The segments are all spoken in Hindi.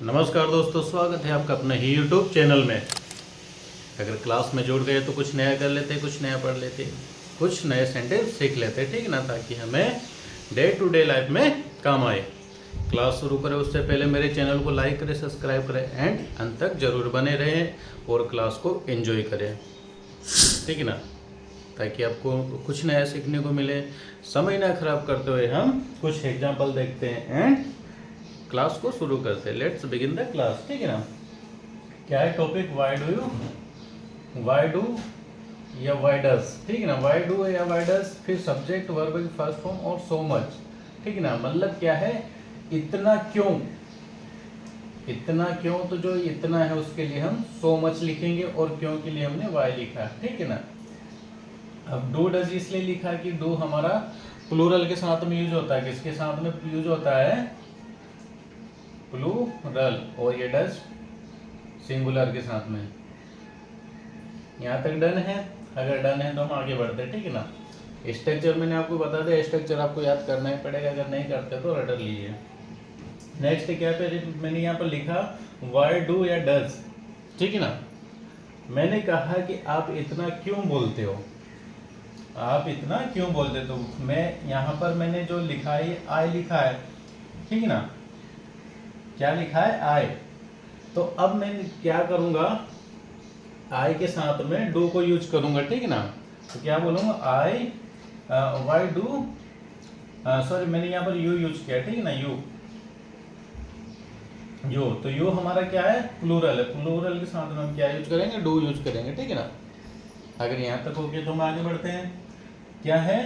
नमस्कार दोस्तों, स्वागत है आपका अपने ही यूट्यूब चैनल में। अगर क्लास में जुड़ गए तो कुछ नया कर लेते, कुछ नया पढ़ लेते, कुछ नए सेंटेंस सीख लेते, ठीक है ना, ताकि हमें डे टू डे लाइफ में काम आए। क्लास शुरू करें उससे पहले मेरे चैनल को लाइक करें, सब्सक्राइब करें एंड अंत तक जरूर बने रहें और क्लास को एंजॉय करें, ठीक है ना, ताकि आपको कुछ नया सीखने को मिले। समय ना खराब करते हुए हम कुछ एग्जाम्पल देखते हैं एंड क्लास को शुरू करते हैं। लेट्स बिगिन द क्लास, ठीक है ना। क्या है टॉपिक? वाई डू या वाई डज, ठीक है ना। वाई डू या वाई डज, फिर सब्जेक्ट वर्ब की फर्स्ट फॉर्म और सो मच, ठीक है ना। मतलब क्या है? इतना क्यों, इतना क्यों, तो जो इतना है उसके लिए हम सो मच लिखेंगे और क्यों के लिए हमने वाई लिखा, ठीक है ना। अब डू डज इसलिए लिखा कि डू हमारा प्लूरल के साथ में यूज होता है। किसके साथ में यूज होता है? प्लूरल। और ये डज सिंगुलर के साथ में। यहाँ तक डन है? अगर डन है तो हम आगे बढ़ते हैं, ठीक है ना। स्ट्रक्चर मैंने आपको बता दिया, स्ट्रक्चर आपको याद करना ही पड़ेगा, अगर नहीं करते तो रट लीजिए। नेक्स्ट क्या पे मैंने यहाँ पर लिखा वाई डू या डज, ठीक है ना। मैंने कहा कि आप इतना क्यों बोलते हो, आप इतना क्यों बोलते हो। तो मैं यहाँ पर मैंने जो लिखा है आई लिखा है, ठीक है ना। क्या लिखा है? आई। तो अब मैं क्या करूंगा, आई के साथ में डू को यूज करूंगा, ठीक है ना। तो क्या बोलूंगा? आई वाई डू, सॉरी मैंने यहाँ पर यू यूज किया, ठीक है ना। यू तो यू हमारा क्या है? प्लूरल है। प्लूरल के साथ में हम क्या यूज करेंगे? डू यूज करेंगे, ठीक है ना। अगर यहाँ तक हो गया तो हम आगे बढ़ते हैं। क्या है?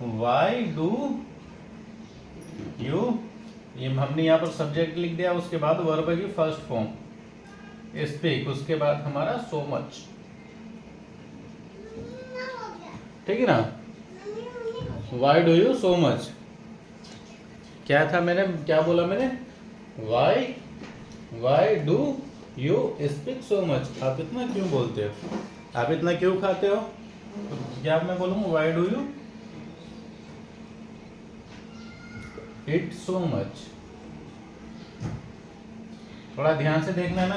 वाई डू यू, ये हमने यहाँ पर सब्जेक्ट लिख दिया, उसके बाद वर्ब की फर्स्ट फॉर्म स्पीक, उसके बाद हमारा सो मच, ठीक है ना। Why do you so much, क्या था मैंने, क्या बोला मैंने? Why do you speak so much, आप इतना क्यों बोलते हो, आप इतना क्यों खाते हो। तो क्या मैं बोलूंगा? Why do you it so much. थोड़ा ध्यान से देखना है ना।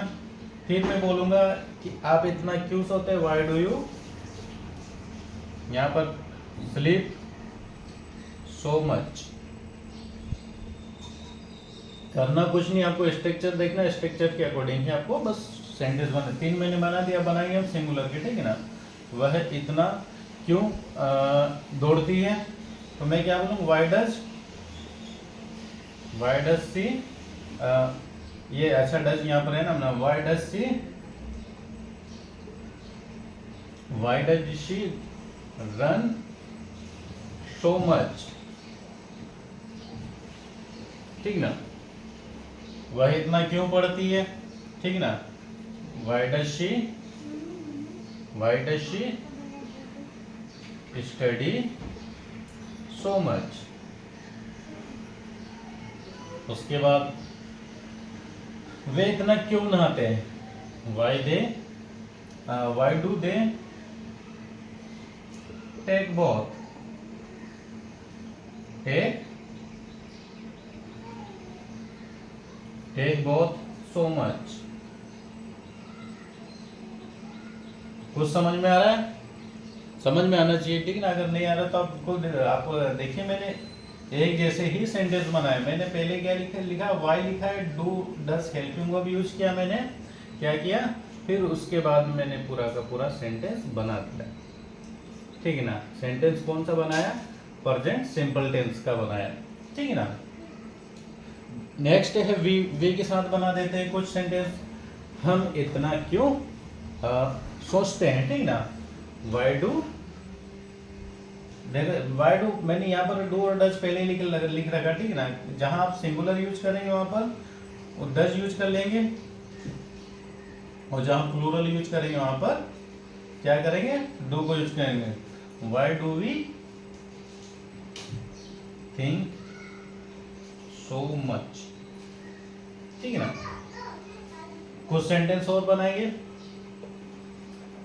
फिर मैं बोलूंगा कि आप इतना क्यों सोते हैं, वाई डू यू यहाँ पर स्लीप सो मच। करना कुछ नहीं, आपको स्ट्रक्चर देखना, स्ट्रक्चर के अकॉर्डिंग ही आपको बस सेंटेंस बना। 3 मैंने बना दिया, बनाएंगे हम सिंगुलर के, ठीक है ना। वह इतना क्यों दौड़ती है, तो मैं क्या बोलूँ? वाई डज सी, ये अच्छा डज यहाँ पर है ना, why does she run so much, ठीक ना। वह इतना क्यों पढ़ती है, ठीक ना। Why does she study so much. उसके बाद वे इतना क्यों नहाते हैं, वाई डू दे टेक बहुत, टेक बहुत सो मच। कुछ समझ में आ रहा है? समझ में आना चाहिए, ठीक है ना। अगर नहीं आ रहा तो आप देखिए, मैंने एक जैसे ही सेंटेंस बनाए। मैंने पहले क्या लिखा वाई लिखा है, do does helping verb use किया, मैंने क्या किया, फिर उसके बाद मैंने पूरा का पूरा सेंटेंस बना दिया, ठीक है ना। सेंटेंस कौन सा बनाया? प्रेजेंट सिंपल टेंस का बनाया, ठीक है ना। नेक्स्ट है वी के साथ बना देते हैं कुछ सेंटेंस। हम इतना क्यों सोचते हैं, ठीक ना। वाई डू मैंने यहाँ पर डू और डज पहले ही लिख रखा, ठीक है ना। जहां आप सिंगुलर यूज करेंगे वहां पर डज यूज कर लेंगे, और जहां प्लूरल यूज करेंगे वहां पर क्या करेंगे? डू को यूज करेंगे। Why do we think so much, ठीक है ना। कुछ सेंटेंस और बनाएंगे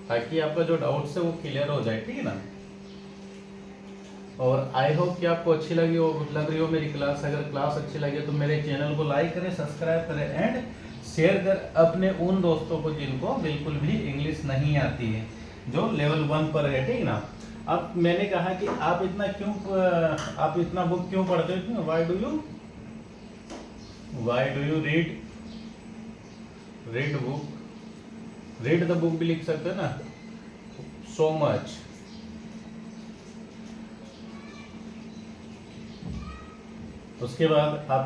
ताकि आपका जो डाउट्स है वो क्लियर हो जाए, ठीक है ना। और आई होप कि आपको लग रही हो मेरी क्लास। अगर क्लास अच्छी लगे तो मेरे चैनल को लाइक करें, सब्सक्राइब करें एंड शेयर कर अपने उन दोस्तों को जिनको बिल्कुल भी इंग्लिश नहीं आती है, जो लेवल 1 पर है, ठीक ना। अब मैंने कहा कि आप इतना बुक क्यों पढ़ते हो, why do you read book, read the book भी लिख सकते हो ना, सो मच। उसके बाद आप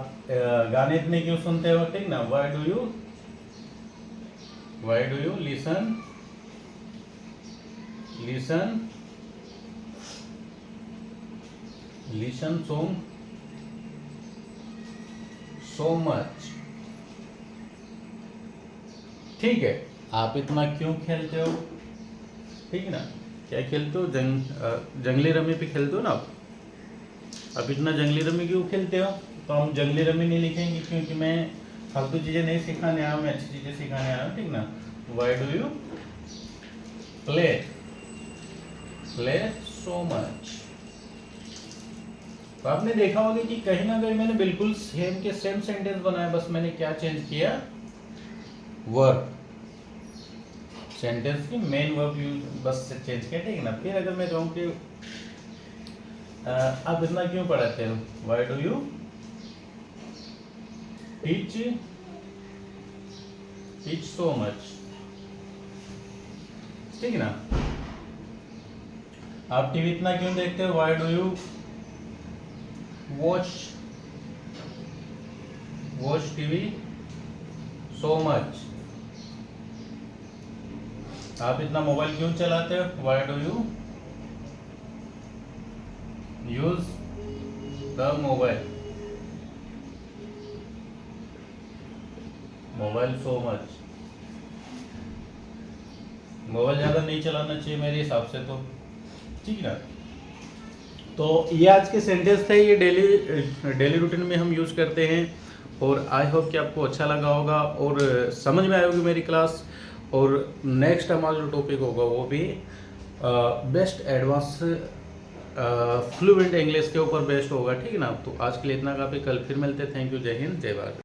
गाने इतने क्यों सुनते हो, ठीक ना, why do you listen song so much, ठीक है। आप इतना क्यों खेलते हो, ठीक है ना, क्या खेलते हो, जंगली रमी पे खेलते हो ना आप इतना जंगली रमी क्यों खेलते हो। तो हम जंगली रमी नहीं लिखेंगे, क्योंकि मैं फालतू चीज़ें नहीं सिखाने आया हूँ, मैं अच्छी चीज़ें सिखाने आया हूँ, ठीक ना। Why do you play so much. तो आपने देखा होगा कि कहीं ना कहीं मैंने बिल्कुल सेम सेंटेंस बनाया, बस मैंने क्या चेंज किया, वर्ब, सेंटेंस की मेन वर्ब बस चेंज किया, ठीक है ना। फिर अगर मैं कहूँ कि आप इतना क्यों पढ़ाते हो, why do you teach so much, ठीक है ना। आप टीवी इतना क्यों देखते हो, why do you watch TV so much. आप इतना मोबाइल क्यों चलाते हो, why do you use the mobile so much. Mobile ज़्यादा नहीं चलाना चाहिए मेरे हिसाब से, तो ठीक है ना। तो ये आज के सेंटेंस थे, ये डेली रूटीन में हम यूज़ करते हैं, और आई होप कि आपको अच्छा लगा होगा और समझ में आई होगी मेरी क्लास। और नेक्स्ट हमारा जो टॉपिक होगा वो भी बेस्ट एडवांस फ्लुएंट इंग्लिश के ऊपर बेस्ड होगा, ठीक है ना। तो आज के लिए इतना काफ़ी, कल फिर मिलते हैं। थैंक यू, जय हिंद, जय भारत।